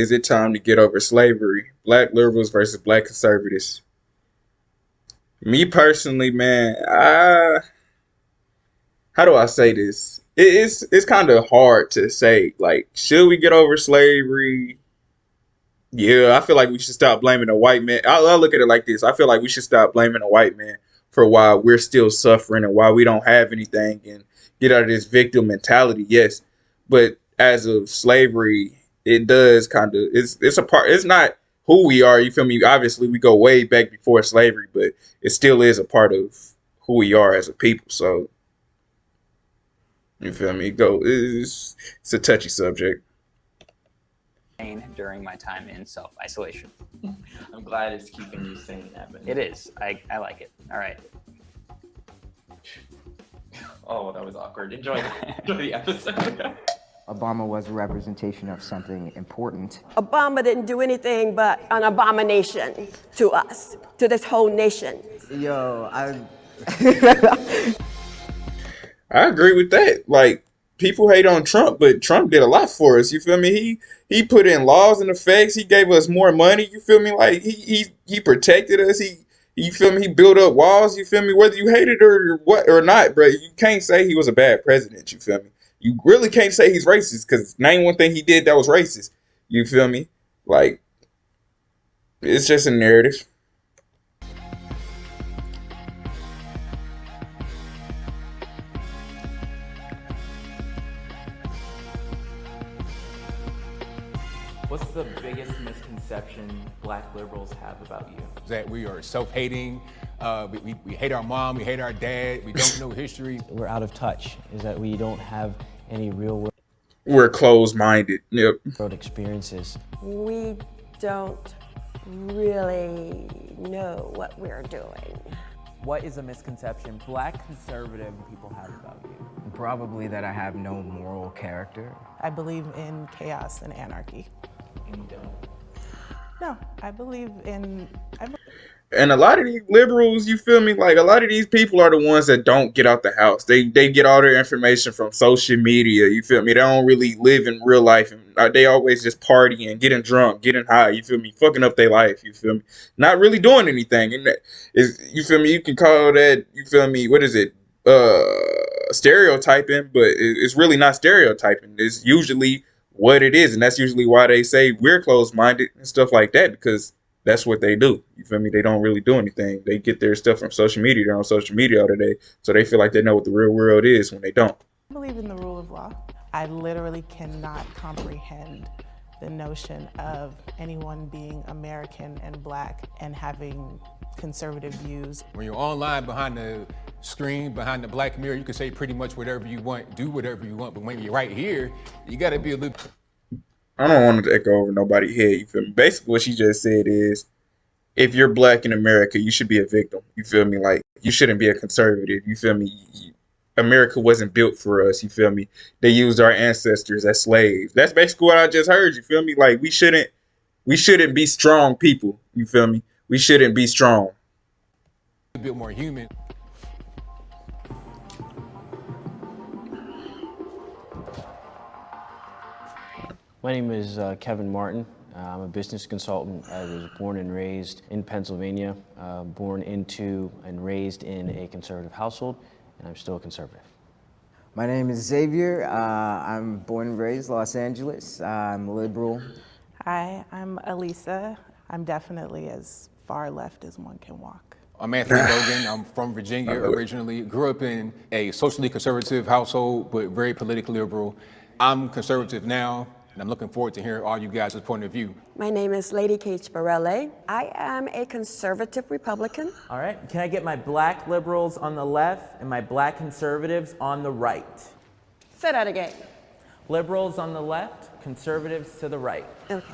Is it time to get over slavery? Black liberals versus black conservatives. Me personally, man, how do I say this? It's kind of hard to say. Like, should we get over slavery? Yeah, I feel like we should stop blaming a white man. I'll look at it like this. I feel like we should stop blaming a white man for why we're still suffering and why we don't have anything and get out of this victim mentality. Yes, but as of slavery, it does kind of it's a part. It's not who we are. You feel me? Obviously, we go way back before slavery, but it still is a part of who we are as a people. So you feel me? It's a touchy subject. During my time in self-isolation. I'm glad it's keeping you sane, Evan. It is. I like it. All right. Oh, that was awkward. Enjoy the episode. Obama was a representation of something important. Obama didn't do anything but an abomination to us, to this whole nation. I agree with that. Like, people hate on Trump, but Trump did a lot for us. You feel me? He put in laws and effects. He gave us more money. You feel me? Like, he protected us. You feel me? He built up walls. You feel me? Whether you hate it or what or not, bro, you can't say he was a bad president. You feel me? You really can't say he's racist because name one thing he did that was racist. You feel me? Like, it's just a narrative. What's the biggest misconception black liberals have about you? That we are self-hating, we hate our mom, we hate our dad, we don't know history. We're out of touch, is that we don't have any real world. We're closed-minded. Yep. World experiences. We don't really know what we're doing. What is a misconception black conservative people have about you? Probably that I have no moral character. I believe in chaos and anarchy. And you don't. No, I believe in. And a lot of these liberals, you feel me? Like, a lot of these people are the ones that don't get out the house. They get all their information from social media. You feel me? They don't really live in real life. And they always just partying, getting drunk, getting high. You feel me? Fucking up their life. You feel me? Not really doing anything. And that is, you feel me? You can call that, you feel me? What is it? Stereotyping, but it's really not stereotyping. It's usually what it is. And that's usually why they say we're closed-minded and stuff like that, because that's what they do. You feel me? They don't really do anything. They get their stuff from social media. They're on social media all day. So they feel like they know what the real world is when they don't. I believe in the rule of law. I literally cannot comprehend the notion of anyone being American and black and having conservative views. When you're online behind the screen, behind the black mirror, you can say pretty much whatever you want, do whatever you want. But when you're right here, you gotta be a little... I don't want to echo over nobody's head. You feel me? Basically, what she just said is, if you're black in America, you should be a victim. You feel me? Like, you shouldn't be a conservative. You feel me? America wasn't built for us. You feel me? They used our ancestors as slaves. That's basically what I just heard. You feel me? Like, we shouldn't be strong people. You feel me? We shouldn't be strong. A bit more human. My name is Kevin Martin. I'm a business consultant. I was born and raised in Pennsylvania, born into and raised in a conservative household, and I'm still a conservative. My name is Xavier. I'm born and raised Los Angeles. I'm liberal. Hi, I'm Elisa. I'm definitely as far left as one can walk. I'm Anthony Logan. I'm from Virginia originally. Grew up in a socially conservative household, but very politically liberal. I'm conservative now, and I'm looking forward to hearing all you guys' point of view. My name is Lady Kate Sparelle. I am a conservative Republican. All right, can I get my black liberals on the left and my black conservatives on the right? Say that again. Liberals on the left, conservatives to the right. Okay.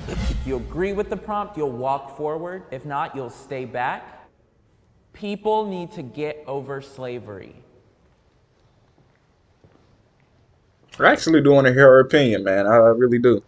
If you agree with the prompt, you'll walk forward. If not, you'll stay back. People need to get over slavery. I actually do want to hear her opinion, man. I really do.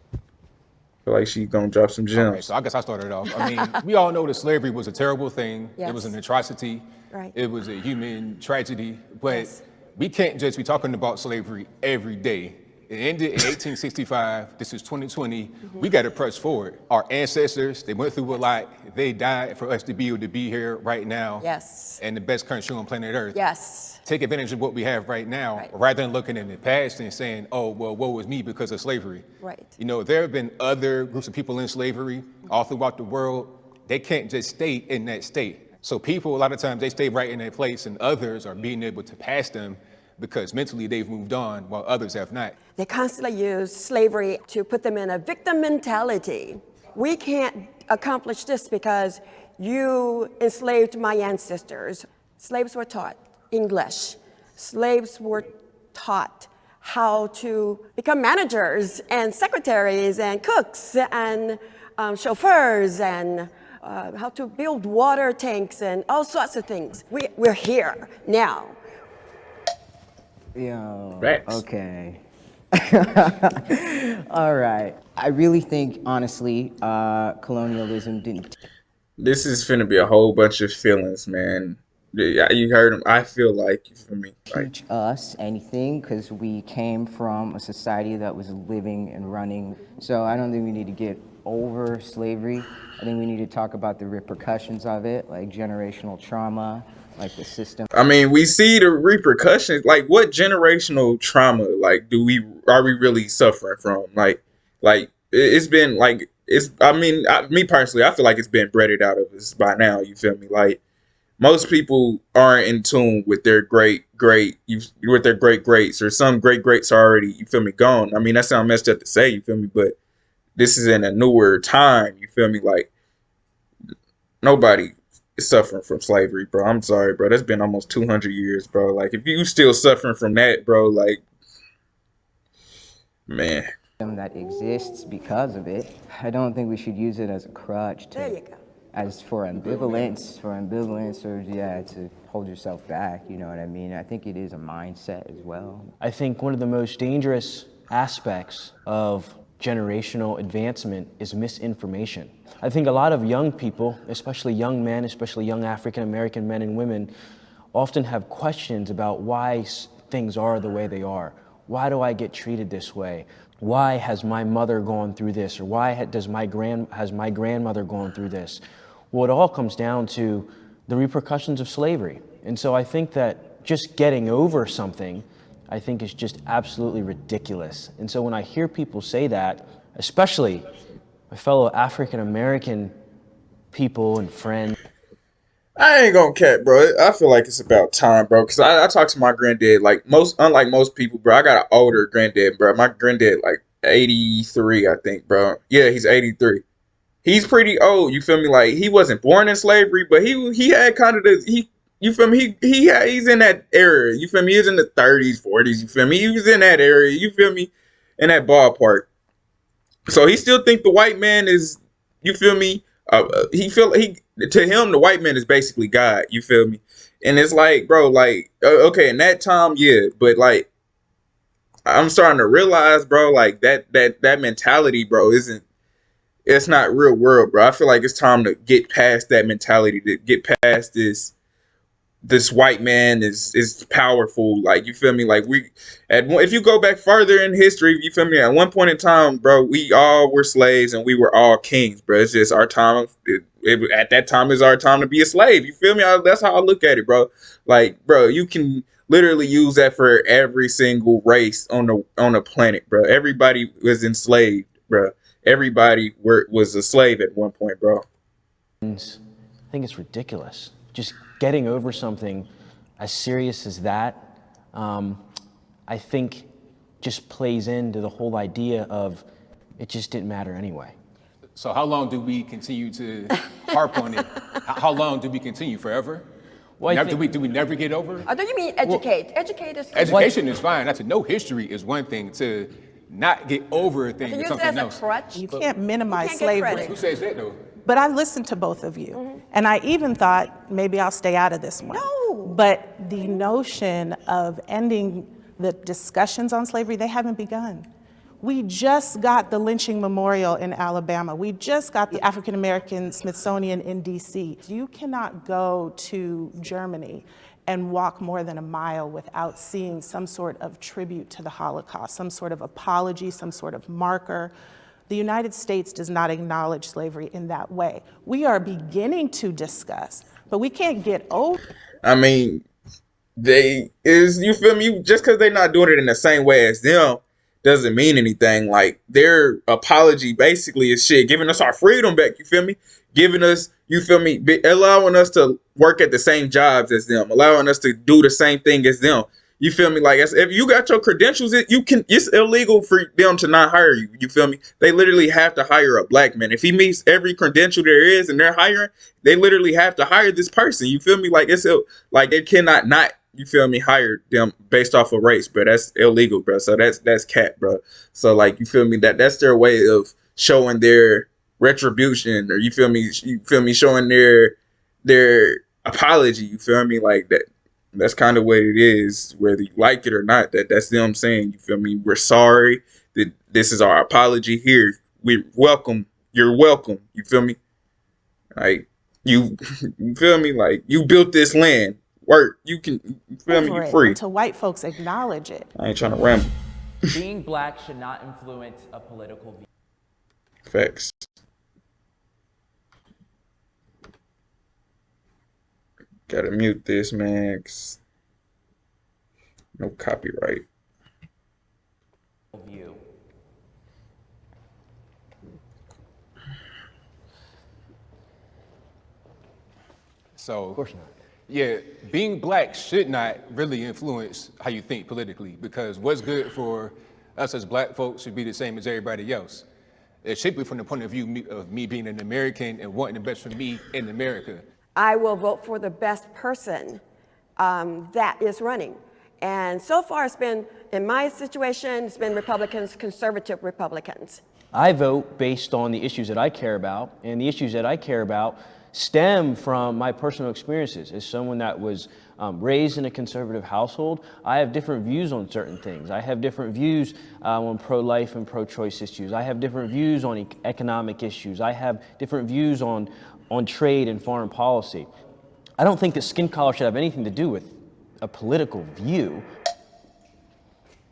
Feel like she's gonna drop some gems. Okay, so I guess I started off. I mean, we all know that slavery was a terrible thing. Yes. It was an atrocity. Right. It was a human tragedy. But Yes. we can't just be talking about slavery every day It ended in 1865. This is 2020. We got to press forward. Our ancestors, they went through a lot. They died for us to be able to be here right now. Yes. And the best country on planet Earth. Yes. Take advantage of what we have right now, Right. rather than looking in the past and saying, oh, well, woe was me because of slavery. Right. You know, there have been other groups of people in slavery all throughout the world. They can't just stay in that state. So people, a lot of times, they stay right in that place, and others are being able to pass them because mentally they've moved on while others have not. They constantly use slavery to put them in a victim mentality. We can't accomplish this because you enslaved my ancestors. Slaves were taught English. Slaves were taught how to become managers and secretaries and cooks and chauffeurs and how to build water tanks and all sorts of things. We're here now. Yo, Facts. okay. All right. I really think, honestly, colonialism didn't This is finna be a whole bunch of feelings, man. Yeah, you heard him. I feel like, you feel me? Like, teach us anything because we came from a society that was living and running. So I don't think we need to get over slavery. I think we need to talk about the repercussions of it, like generational trauma, like the system. I mean, we see the repercussions. Like, what generational trauma, like, are we really suffering from? It's been like me personally, I feel like it's been bred out of us by now. You feel me? Like, most people aren't in tune with their great greats, or some great greats are already, you feel me, gone. I mean, that sounds messed up to say, you feel me, but this is in a newer time. You feel me? Like, nobody is suffering from slavery, bro. I'm sorry, bro. That's been almost 200 years, bro. Like, if you still suffering from that, bro, like, man. That exists because of it. I don't think we should use it as a crutch There you go. as for ambivalence, or to hold yourself back, you know what I mean? I think it is a mindset as well. I think one of the most dangerous aspects of generational advancement is misinformation. I think a lot of young people, especially young men, especially young African American men and women, often have questions about why things are the way they are. Why do I get treated this way? Why has my mother gone through this? Or why has my grandmother gone through this? Well, it all comes down to the repercussions of slavery. And so I think that just getting over something, I think, is just absolutely ridiculous. And so when I hear people say that, especially my fellow African American people and friends, I ain't gonna cap, bro. I feel like it's about time, bro. Cause I talk to my granddad, like unlike most people, bro. I got an older granddad, bro. My granddad, like 83, I think, bro. Yeah, he's 83. He's pretty old. You feel me? Like, he wasn't born in slavery, but he had kind of you feel me? He's in that area. You feel me? He's in the 30s, 40s. You feel me? He was in that area. You feel me? In that ballpark. So he still think the white man is. You feel me? To him, the white man is basically God. You feel me? And it's like, bro, like, okay, in that time, yeah, but like, I'm starting to realize, bro, like that mentality, bro, it's not real world, bro. I feel like it's time to get past that mentality, to get past this white man is powerful. Like, you feel me? Like, if you go back further in history, you feel me? At one point in time, bro, we all were slaves and we were all kings, bro. It's just our time. At that time is our time to be a slave. You feel me? That's how I look at it, bro. Like, bro, you can literally use that for every single race on the planet, bro. Everybody was enslaved, bro. Everybody was a slave at one point, bro. I think it's ridiculous. Just getting over something as serious as that, I think just plays into the whole idea of it just didn't matter anyway. So how long do we continue to harp on it? How long do we continue? Forever? Well, Do we never get over it? Oh, do you mean educate? Educate is Education is fine. To know history is one thing. To not get over a thing to is use it something as a else. crutch. You can't minimize You can't get slavery. credit. Who says that, though? But I listened to both of you, and I even thought maybe I'll stay out of this one. No. But the notion of ending the discussions on slavery, they haven't begun. We just got the lynching memorial in Alabama. We just got the African American Smithsonian in DC. You cannot go to Germany and walk more than a mile without seeing some sort of tribute to the Holocaust, some sort of apology, some sort of marker. The United States does not acknowledge slavery in that way. We are beginning to discuss, but we can't get over. I mean, you feel me? Just because they're not doing it in the same way as them doesn't mean anything. Like, their apology basically is shit, giving us our freedom back, you feel me? Giving us, you feel me, allowing us to work at the same jobs as them, allowing us to do the same thing as them. You feel me? Like, if you got your credentials, it's illegal for them to not hire you. You feel me? They literally have to hire a black man. If he meets every credential there is and they're hiring, they literally have to hire this person. You feel me? Like, it cannot not, you feel me, hire them based off of race, bro. That's illegal, bro. So that's cat, bro. So, like, you feel me? That's their way of showing their retribution, or you feel me, showing their apology. You feel me? Like that. That's kind of what it is, whether you like it or not. That's them saying, you feel me, we're sorry. That this is our apology here. We welcome. You're welcome. You feel me? Like, you feel me? Like, you built this land. Work. You can, you feel me? You're free. To white folks acknowledge it. I ain't trying to ramble. Being black should not influence a political view. Facts. Gotta mute this, man. 'Cause no copyright. View. So, Of course not. yeah, being black should not really influence how you think politically, because what's good for us as black folks should be the same as everybody else. It should be from the point of view of me being an American and wanting the best for me in America. I will vote for the best person that is running. And so far it's been, in my situation, it's been Republicans, conservative Republicans. I vote based on the issues that I care about, and the issues that I care about stem from my personal experiences. As someone that was raised in a conservative household, I have different views on certain things. I have different views on pro-life and pro-choice issues. I have different views on economic issues. I have different views on trade and foreign policy. I don't think that skin color should have anything to do with a political view.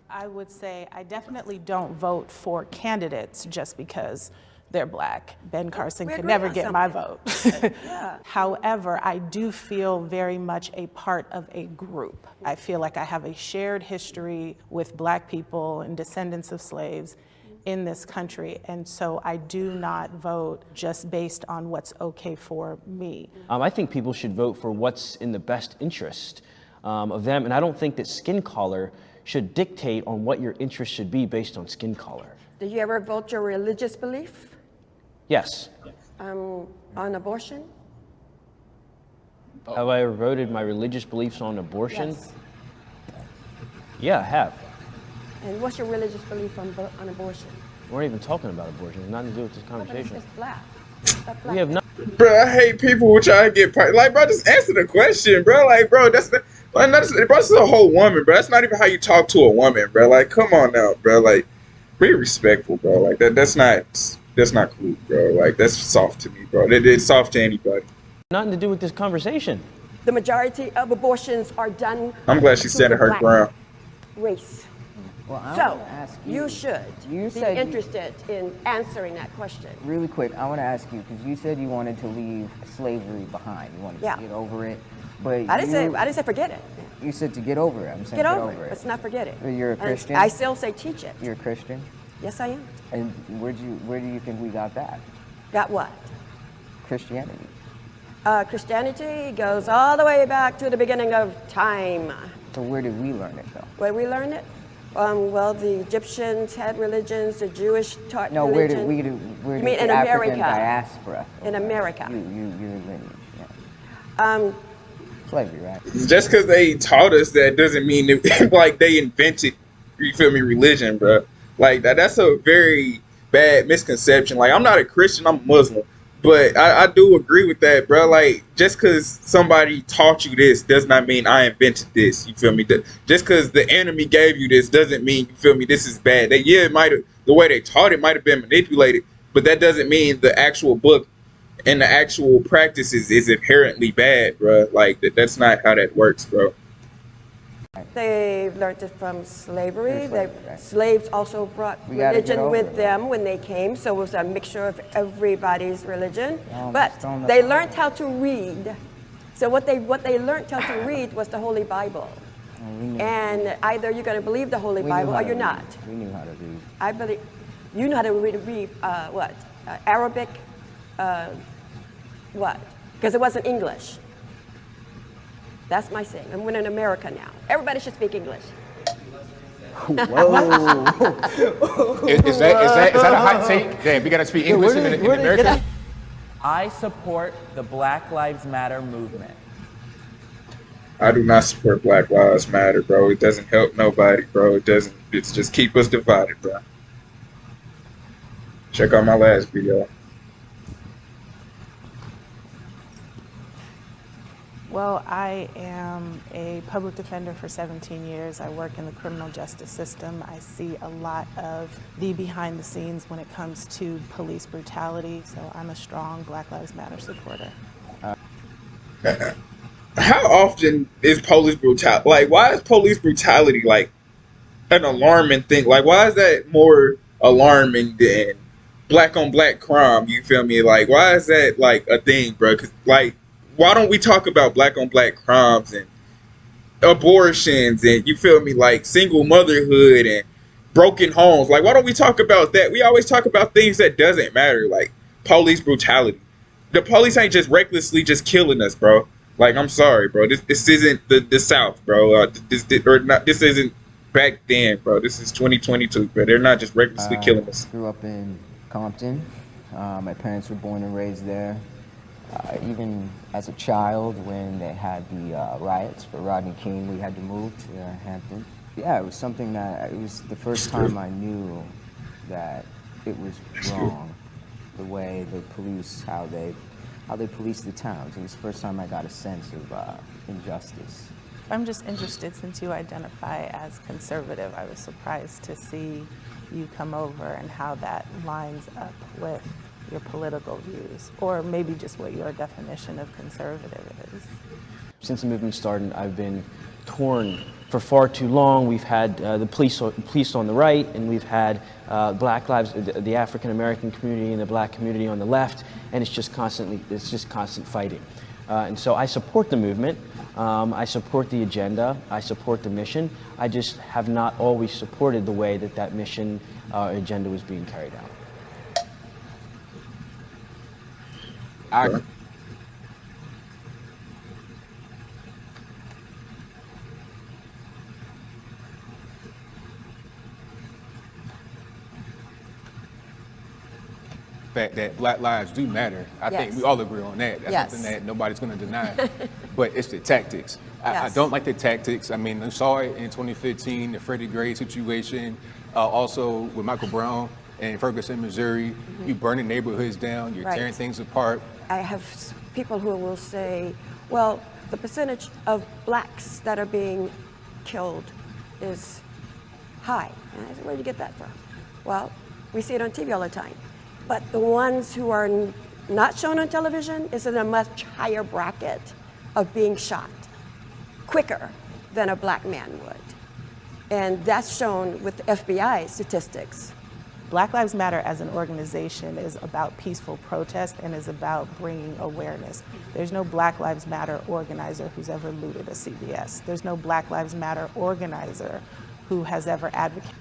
I would say I definitely don't vote for candidates just because they're black. Ben Carson We could agree never on get my something. vote. Yeah. However, I do feel very much a part of a group. I feel like I have a shared history with black people and descendants of slaves in this country, and so I do not vote just based on what's okay for me. I think people should vote for what's in the best interest of them, and I don't think that skin color should dictate on what your interest should be based on skin color. Did you ever vote your religious belief Yes. on abortion? Have I ever voted my religious beliefs on abortion? Yes. Yeah, I have. And what's your religious belief on abortion? We're not even talking about abortion. It's nothing to do with this No, but conversation. it's black. That's We have black. not. Bro, I hate people who try to get like, bro, just answer the question, bro. Like, bro, this is a whole woman, bro. That's not even how you talk to a woman, bro. Like, come on now, bro. Like, be respectful, bro. Like, that's not cool, bro. Like, that's soft to me, bro. It's soft to anybody. Nothing to do with this conversation. The majority of abortions are done I'm glad she to standing the her black ground. race. Well, I So, want to ask you should You be said you- interested in answering that question. Really quick, I want to ask you, because you said you wanted to leave slavery behind. You wanted Yeah. to get over it. But I didn't say forget it. You said to get over it. I'm saying Get over it. Let's not forget it. You're a And Christian? I still say teach it. You're a Christian? Yes, I am. And where do you think we got that? Got what? Christianity. Christianity goes all the way back to the beginning of time. So where did we learn it, though? Where we learn it? Well, the Egyptians had religions, the Jewish taught No, religion. where You did mean the in African America? diaspora? In America. Your lineage, yeah. Slavery, right? Just because they taught us that doesn't mean that, like, they invented, you feel me, religion, bro. Like, that's a very bad misconception. Like, I'm not a Christian, I'm a Muslim. But I do agree with that, bro. Like, just because somebody taught you this does not mean I invented this. You feel me? Just because the enemy gave you this doesn't mean, you feel me, this is bad. It might have, the way they taught it might have been manipulated, but that doesn't mean the actual book and the actual practice is inherently bad, bro. Like that's not how that works, bro. They learned it from slavery. Slavery, right. Slaves also brought We gotta get religion over with it, them when they came, so it was a mixture of everybody's religion. But just don't they know. learned how to read. So what they learned how to read was the Holy Bible. We knew, And either you're going to believe the Holy we knew Bible how or to you're read. not. We knew how to read. I believe you know how to read what? Arabic, what? Because it wasn't English. That's my saying. And we're in America now. Everybody should speak English. Whoa. Is that a hot take? Damn, we gotta speak English in America. I support the Black Lives Matter movement. I do not support Black Lives Matter, bro. It doesn't help nobody, bro. It doesn't. It's just keep us divided, bro. Check out my last video. Well, I am a public defender for 17 years. I work in the criminal justice system. I see a lot of the behind the scenes when it comes to police brutality, so I'm a strong Black Lives Matter supporter. How often is police brutality? Like, why is police brutality like an alarming thing? Like, why is that more alarming than black on black crime? You feel me? Like, why is that like a thing, bro? Cause like, why don't we talk about black on black crimes and abortions and you feel me, like single motherhood and broken homes? Like, why don't we talk about that? We always talk about things that doesn't matter, like police brutality. The police ain't just recklessly just killing us, bro. Like, I'm sorry, bro. This isn't the South, bro. This isn't back then, bro. This is 2022, bro. They're not just recklessly killing us. Grew up in Compton. My parents were born and raised there. Even as a child, when they had the riots for Rodney King, we had to move to Hampton. Yeah, it was something that, it was the first time I knew that it was wrong, the way the police, how they police the towns. It was the first time I got a sense of injustice. I'm just interested, since you identify as conservative, I was surprised to see you come over and how that lines up with your political views, or maybe just what your definition of conservative is. Since the movement started, I've been torn for far too long. We've had the police on the right, and we've had Black Lives, the African American community and the Black community on the left, and it's just constant fighting. And so I support the movement. I support the agenda. I support the mission. I just have not always supported the way that mission agenda was being carried out. Fact that Black lives do matter. I think Yes. we all agree on that. That's Yes. something that nobody's going to deny. But it's the tactics. I Yes. don't like the tactics. I mean, we saw it in 2015, the Freddie Gray situation, also with Michael Brown in Ferguson, Missouri. You burning neighborhoods down, you're Right. tearing things apart. I have people who will say, well, the percentage of blacks that are being killed is high. And I said, where did you get that from? Well, we see it on TV all the time. But the ones who are not shown on television is in a much higher bracket of being shot quicker than a black man would. And that's shown with the FBI statistics. Black Lives Matter as an organization is about peaceful protest and is about bringing awareness. There's no Black Lives Matter organizer who's ever looted a CVS. There's no Black Lives Matter organizer who has ever advocated.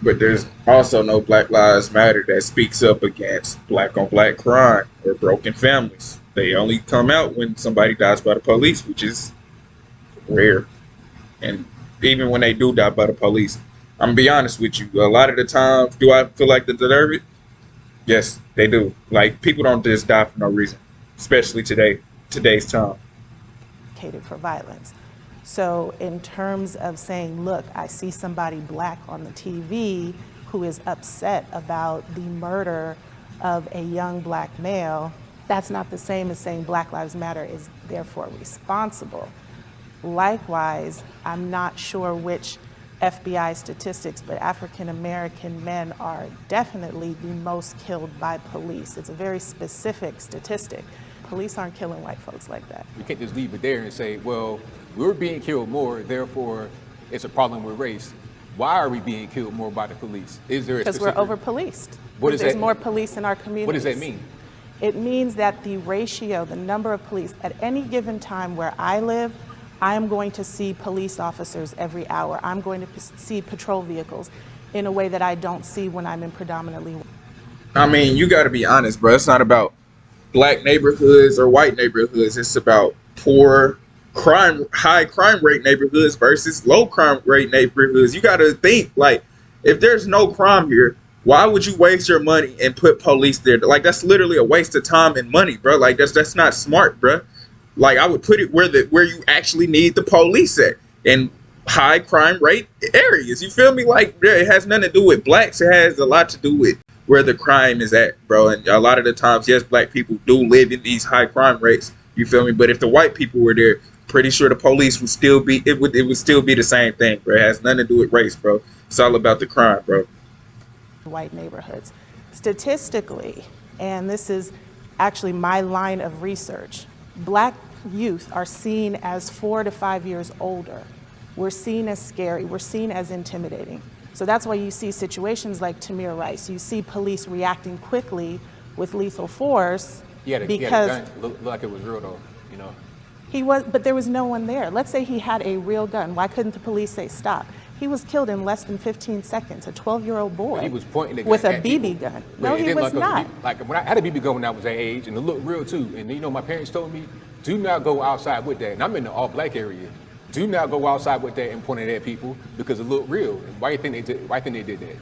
But there's also no Black Lives Matter that speaks up against black on black crime or broken families. They only come out when somebody dies by the police, which is rare. And even when they do die by the police, I'm gonna be honest with you, a lot of the times, do I feel like they deserve it? Yes, they do. Like, people don't just die for no reason, especially today's time. For violence. So in terms of saying, look, I see somebody black on the TV who is upset about the murder of a young black male, that's not the same as saying Black Lives Matter is therefore responsible. Likewise, I'm not sure which FBI statistics, but African American men are definitely the most killed by police. It's a very specific statistic. Police aren't killing white folks like that. We can't just leave it there and say, well, we're being killed more, therefore it's a problem with race. Why are we being killed more by the police? Is there a Because specific... we're over-policed. What does There's that more mean? police in our communities. What does that mean? It means that the ratio, the number of police, at any given time where I live, I am going to see police officers every hour. I'm going to see patrol vehicles in a way that I don't see when I'm in predominantly. I mean, you got to be honest, bro. It's not about black neighborhoods or white neighborhoods. It's about poor high crime rate neighborhoods versus low crime rate neighborhoods. You got to think, like, if there's no crime here, why would you waste your money and put police there? Like, that's literally a waste of time and money, bro. Like, that's not smart, bro. Like, I would put it where you actually need the police at, in high crime rate areas. You feel me? Like, it has nothing to do with blacks. It has a lot to do with where the crime is at, bro. And a lot of the times, yes, black people do live in these high crime rates. You feel me? But if the white people were there, pretty sure the police would still be. It would still be the same thing, bro. It has nothing to do with race, bro. It's all about the crime, bro. White neighborhoods. Statistically, and this is actually my line of research, black youth are seen as 4 to 5 years older. We're seen as scary, we're seen as intimidating. So that's why you see situations like Tamir Rice. You see police reacting quickly with lethal force He had a gun. Looked like it was real though, you know. But there was no one there. Let's say he had a real gun. Why couldn't the police say stop? He was killed in less than 15 seconds, a 12-year-old boy He was pointing the gun with a at BB people. gun. But No, it he didn't was look not. like when I had a BB gun when I was that age, and it looked real too. And you know, my parents told me, do not go outside with that. And I'm in the all-black area. Do not go outside with that and point it at people because it looked real. And why do you think they did that?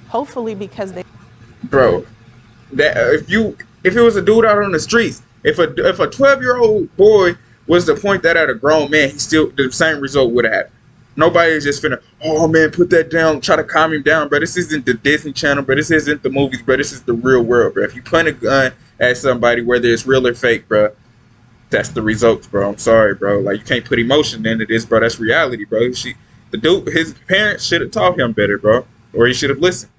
Hopefully because they. Bro, that if it was a dude out on the streets, if a 12-year-old boy was to point that at a grown man, the same result would have happened. Nobody is just finna, oh man, put that down, try to calm him down, bro. This isn't the Disney Channel, bro. This isn't the movies, bro. This is the real world, bro. If you point a gun at somebody, whether it's real or fake, bro, that's the results, bro. I'm sorry, bro. Like, you can't put emotion into this, bro. That's reality, bro. His parents should have taught him better, bro, or he should have listened.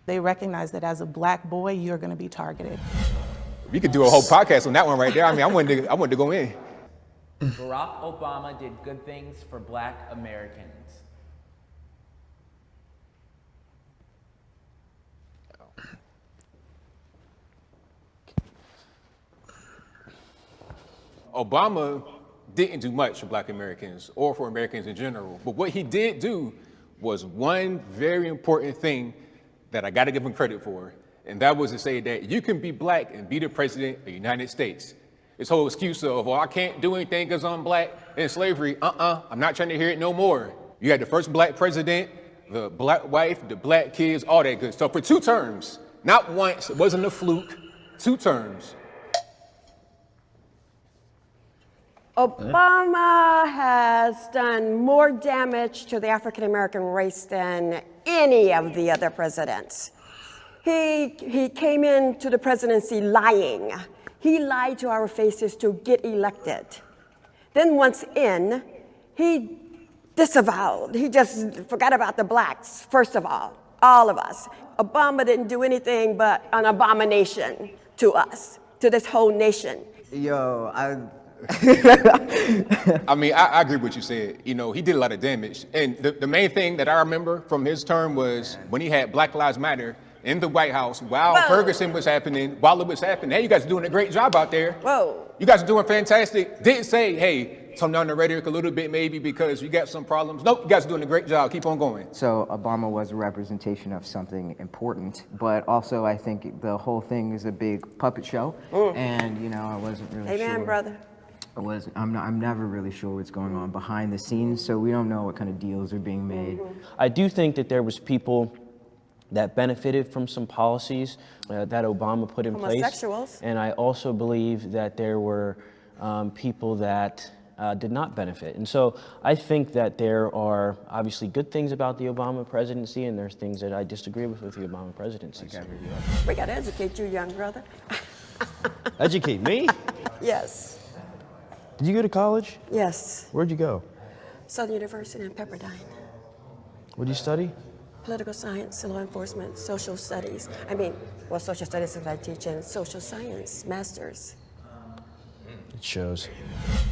They recognize that as a black boy, you're going to be targeted. We could do a whole podcast on that one right there. I mean, I wanted to go in. Barack Obama did good things for black Americans. Obama didn't do much for black Americans or for Americans in general. But what he did do was one very important thing that I got to give him credit for. And that was to say that you can be black and be the president of the United States. This whole excuse of, well, I can't do anything because I'm black and slavery. I'm not trying to hear it no more. You had the first black president, the black wife, the black kids, all that good stuff for 2 terms. Not once, it wasn't a fluke, 2 terms. Obama has done more damage to the African American race than any of the other presidents. He came into the presidency lying. He lied to our faces to get elected. Then once in, he disavowed. He just forgot about the blacks, first of all of us. Obama didn't do anything but an abomination to us, to this whole nation. Yo, I mean, I agree with what you said. You know, he did a lot of damage. And the main thing that I remember from his term was when he had Black Lives Matter in the White House while Ferguson was happening, while it was happening. Hey, you guys are doing a great job out there. Whoa. You guys are doing fantastic. Didn't say, hey, tone down the rhetoric a little bit maybe because you got some problems. Nope, you guys are doing a great job. Keep on going. So Obama was a representation of something important, but also I think the whole thing is a big puppet show. And, you know, I wasn't really sure. Amen, brother. I'm never really sure what's going on behind the scenes, so we don't know what kind of deals are being made. I do think that there was people that benefited from some policies that Obama put in place. Homosexuals. And I also believe that there were people that did not benefit. And so I think that there are obviously good things about the Obama presidency, and there's things that I disagree with the Obama presidency. We got to educate you, young brother. Educate me? Yes. Did you go to college? Yes. Where'd you go? Southern University in Pepperdine. What do you study? Political science, law enforcement, social studies. Social studies is what I teach in social science, masters. It shows.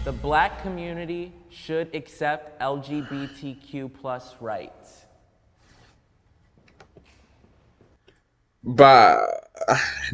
The black community should accept LGBTQ plus rights. But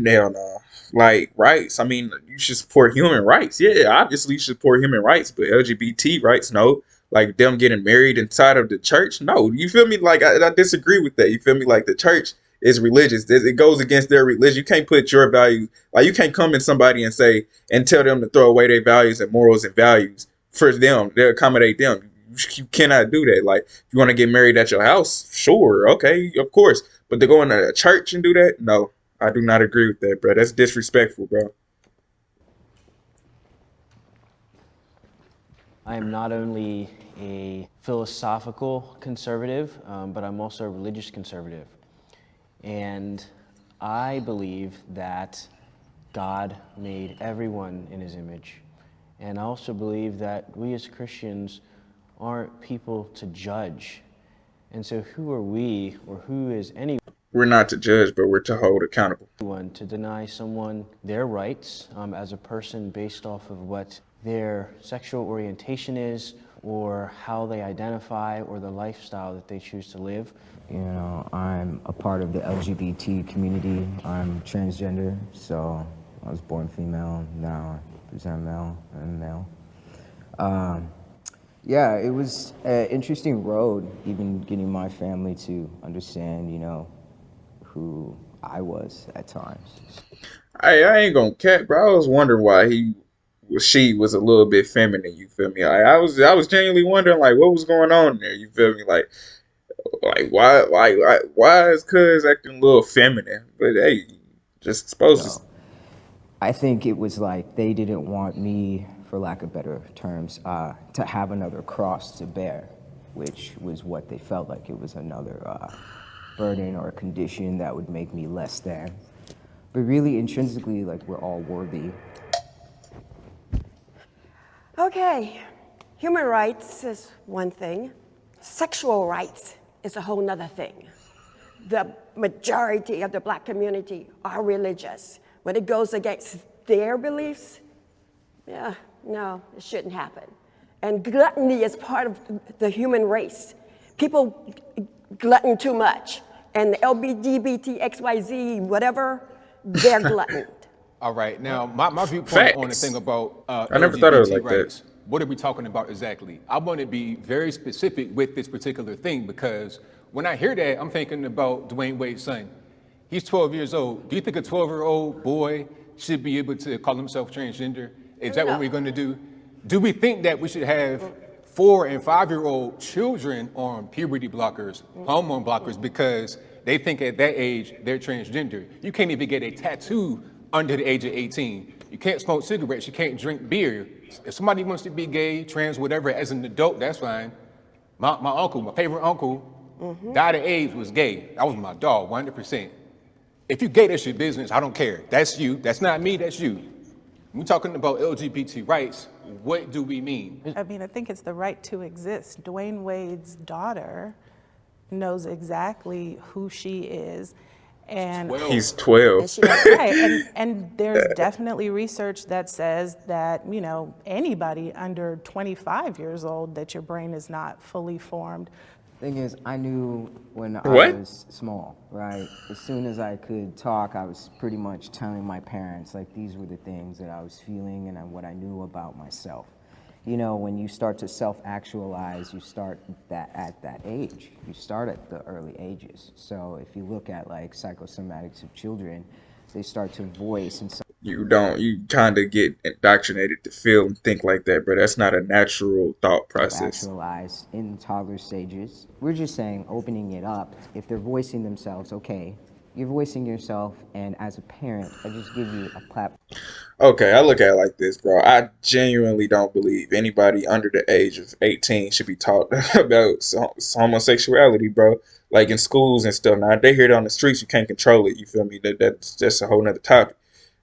hell no. Like rights. I mean, you should support human rights. Yeah, obviously you should support human rights, but LGBT rights, no. Like them getting married inside of the church, no. You feel me? Like I disagree with that. You feel me? Like the church is religious. It goes against their religion. You can't put your values. Like you can't come in somebody and say and tell them to throw away their values and morals and values for them. They accommodate them. You cannot do that. Like if you want to get married at your house, sure, okay, of course. But to go into a church and do that, no. I do not agree with that, bro. That's disrespectful, bro. I am not only a philosophical conservative, but I'm also a religious conservative. And I believe that God made everyone in his image. And I also believe that we as Christians aren't people to judge. And so who are we, or who is anyone We're not to judge, but we're to hold accountable. to deny someone their rights as a person based off of what their sexual orientation is, or how they identify, or the lifestyle that they choose to live. You know, I'm a part of the LGBT community. I'm transgender, so I was born female, now I present male and male. Yeah, it was an interesting road, even getting my family to understand, you know, who I was at times. I ain't gonna cap, bro. I was wondering why she was a little bit feminine. You feel me? Like, I was genuinely wondering like what was going on there. You feel me? Like why is Cuz acting a little feminine? But hey, just supposed to. I think it was like they didn't want me, for lack of better terms, to have another cross to bear, which was what they felt like it was another burden or a condition that would make me less than. But really, intrinsically, like, we're all worthy. Okay, human rights is one thing. Sexual rights is a whole nother thing. The majority of the black community are religious. When it goes against their beliefs, yeah, no, it shouldn't happen. And gluttony is part of the human race. People glutton too much. And LGBT, XYZ, whatever, they're gluttoned. All right, now my viewpoint Facts. on the thing about I never thought of it LGBT like that. rights. What are we talking about exactly? I want to be very specific with this particular thing, because when I hear that, I'm thinking about Dwayne Wade's son. He's 12 years old. Do you think a 12-year-old boy should be able to call himself transgender? Is that what we're going to do? Do we think that we should have 4- and 5-year-old children on puberty blockers, hormone blockers, because they think at that age they're transgender? You can't even get a tattoo under the age of 18. You can't smoke cigarettes. You can't drink beer. If somebody wants to be gay, trans, whatever, as an adult, that's fine. My uncle, my favorite uncle, died of AIDS, was gay. That was my dog, 100%. If you gay, that's your business. I don't care. That's you. That's not me. That's you. When we're talking about LGBT rights, what do we mean? I mean, I think it's the right to exist. Dwayne Wade's daughter knows exactly who she is. And He's 12. And she has right, and there's definitely research that says that, you know, anybody under 25 years old, that your brain is not fully formed. Thing is, I knew when I What? was small, right? As soon as I could talk, I was pretty much telling my parents, like, these were the things that I was feeling and what I knew about myself. You know, when you start to self-actualize, you start at that age. You start at the early ages. So if you look at, like, psychosomatics of children, they start to voice and You kind of get indoctrinated to feel and think like that, bro. That's not a natural thought process. actualize in toddler stages. We're just saying, opening it up. If they're voicing themselves, okay, you're voicing yourself, and as a parent, I just give you a platform. Okay, I look at it like this, bro. I genuinely don't believe anybody under the age of 18 should be taught about homosexuality, bro. Like in schools and stuff. Now, if they hear it on the streets, you can't control it. You feel me? That's just a whole nother topic.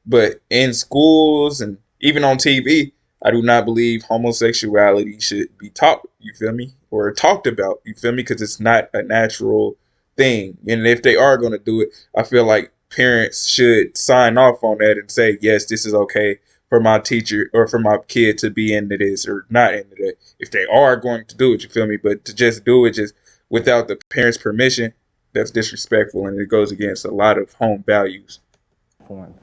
But in schools and even on TV, I do not believe homosexuality should be taught. You feel me? or talked about. You feel me? Because it's not a natural thing. And if they are going to do it, I feel like parents should sign off on that and say, yes, this is okay for my teacher or for my kid to be into this or not into that. If they are going to do it, you feel me? But to just do it just without the parents' permission, that's disrespectful, and it goes against a lot of home values. Form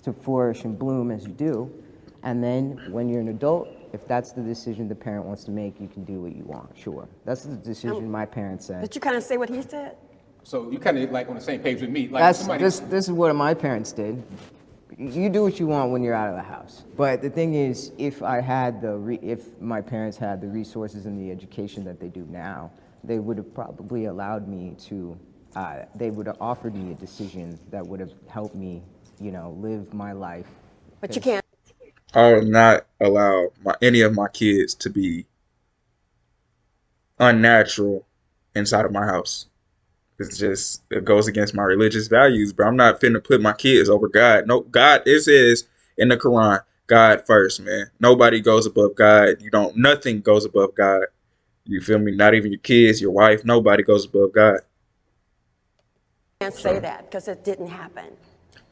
to flourish and bloom as you do. And then when you're an adult, if that's the decision the parent wants to make, you can do what you want, sure. That's the decision my parents said. Did you kind of say what he said? So you kind of like on the same page with me. Like That's, somebody, this is what my parents did. You do what you want when you're out of the house. But the thing is, if I had if my parents had the resources and the education that they do now, they would have probably allowed me to, they would have offered me a decision that would have helped me, you know, live my life. But you can't. I will not allow any of my kids to be unnatural inside of my house. It goes against my religious values, bro. I'm not finna put my kids over God. No, God, it says in the Quran, God first, man. Nobody goes above God. Nothing goes above God. You feel me? Not even your kids, your wife, nobody goes above God. Can't say that because it didn't happen.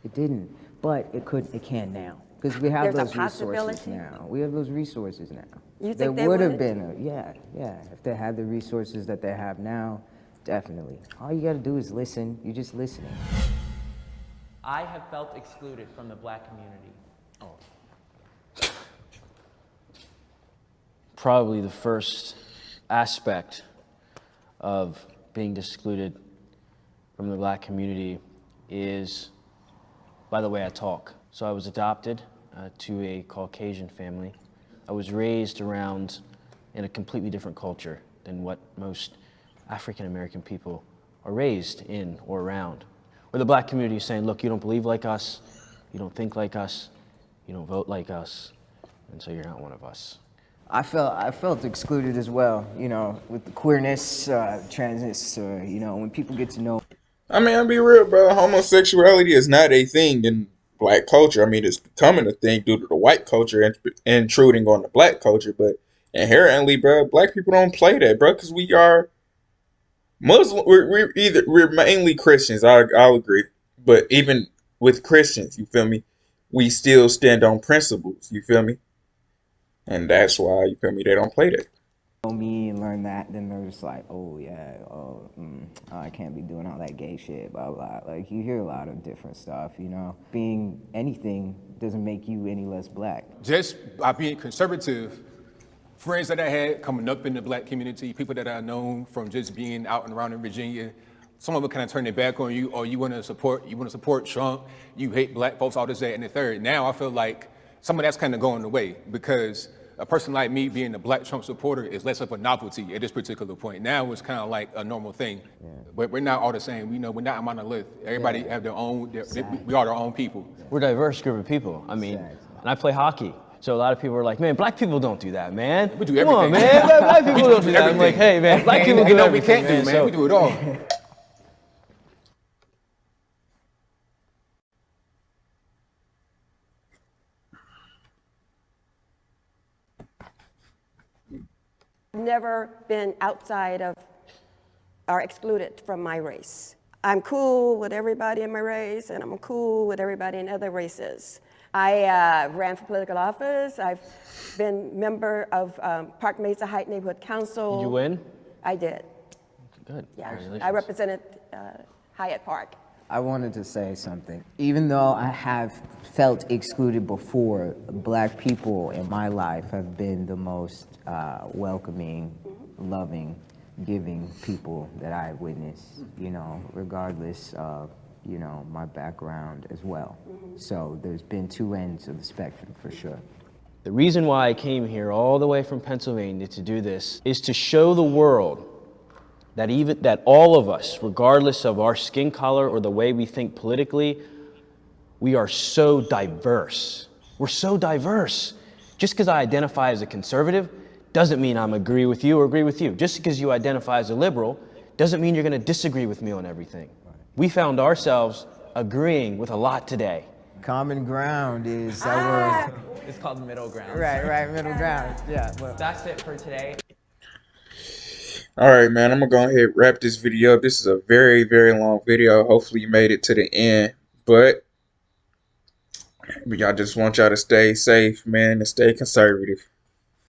It didn't, but it can now. Because we have There's a those resources possibility? now. We have those resources now. You There think they would have would? been if they had the resources that they have now, definitely. All you gotta do is listen. You're just listening. I have felt excluded from the black community. Probably the first aspect of being excluded from the black community is by the way I talk. So I was adopted to a Caucasian family. I was raised around in a completely different culture than what most African American people are raised in or around. Where the black community is saying, look, you don't believe like us, you don't think like us, you don't vote like us, and so you're not one of us. I felt excluded as well, you know, with the queerness, transness, you know, when people get to know. I mean, I'll be real, bro. Homosexuality is not a thing in black culture. I mean, it's becoming a thing due to the white culture intruding on the black culture. But inherently, bro, black people don't play that, bro, because we are Muslim. We're mainly Christians. I'll agree. But even with Christians, you feel me, we still stand on principles. You feel me, and that's why you feel me. They don't play that. Me and learn that, then they're just like, oh yeah, I can't be doing all that gay shit, blah blah. Like you hear a lot of different stuff, you know. Being anything doesn't make you any less black. just by being conservative, friends that I had coming up in the black community, people that I known from just being out and around in Virginia, some of them kind of turn their back on you, or you want to support Trump, you hate black folks, all this, that, and the third. Now I feel like some of that's kind of going away because a person like me being a black Trump supporter is less of a novelty at this particular point. Now it's kind of like a normal thing. Yeah. But we're not all the same. We're not a monolith. Everybody have their own, we are our own people. We're a diverse group of people. I mean, and I play hockey. So a lot of people are like, man, black people don't do that, man. We do everything. Come on, man. Black people don't do that. I'm like, hey, man, black people do everything, we can't do, man. We do it all. Never been outside of or excluded from my race. I'm cool with everybody in my race, and I'm cool with everybody in other races. I ran for political office. I've been member of Park Mesa Heights Neighborhood Council. Did you win? I did. Good. Yeah, I represented Hyatt Park. I wanted to say something. Even though I have felt excluded before, black people in my life have been the most welcoming, loving, giving people that I witnessed, you know, regardless of, you know, my background as well. So there's been two ends of the spectrum for sure. The reason why I came here all the way from Pennsylvania to do this is to show the world that all of us, regardless of our skin color or the way we think politically, we are so diverse. We're so diverse. Just because I identify as a conservative doesn't mean I'm agree with you or agree with you. Just because you identify as a liberal doesn't mean you're going to disagree with me on everything. We found ourselves agreeing with a lot today. Common ground is that we're... It's called middle ground. Right, middle ground. Yeah. Well. That's it for today. All right, man. I'm gonna go ahead and wrap this video up. This is a very, very long video. Hopefully, you made it to the end. But I just want y'all to stay safe, man, and stay conservative.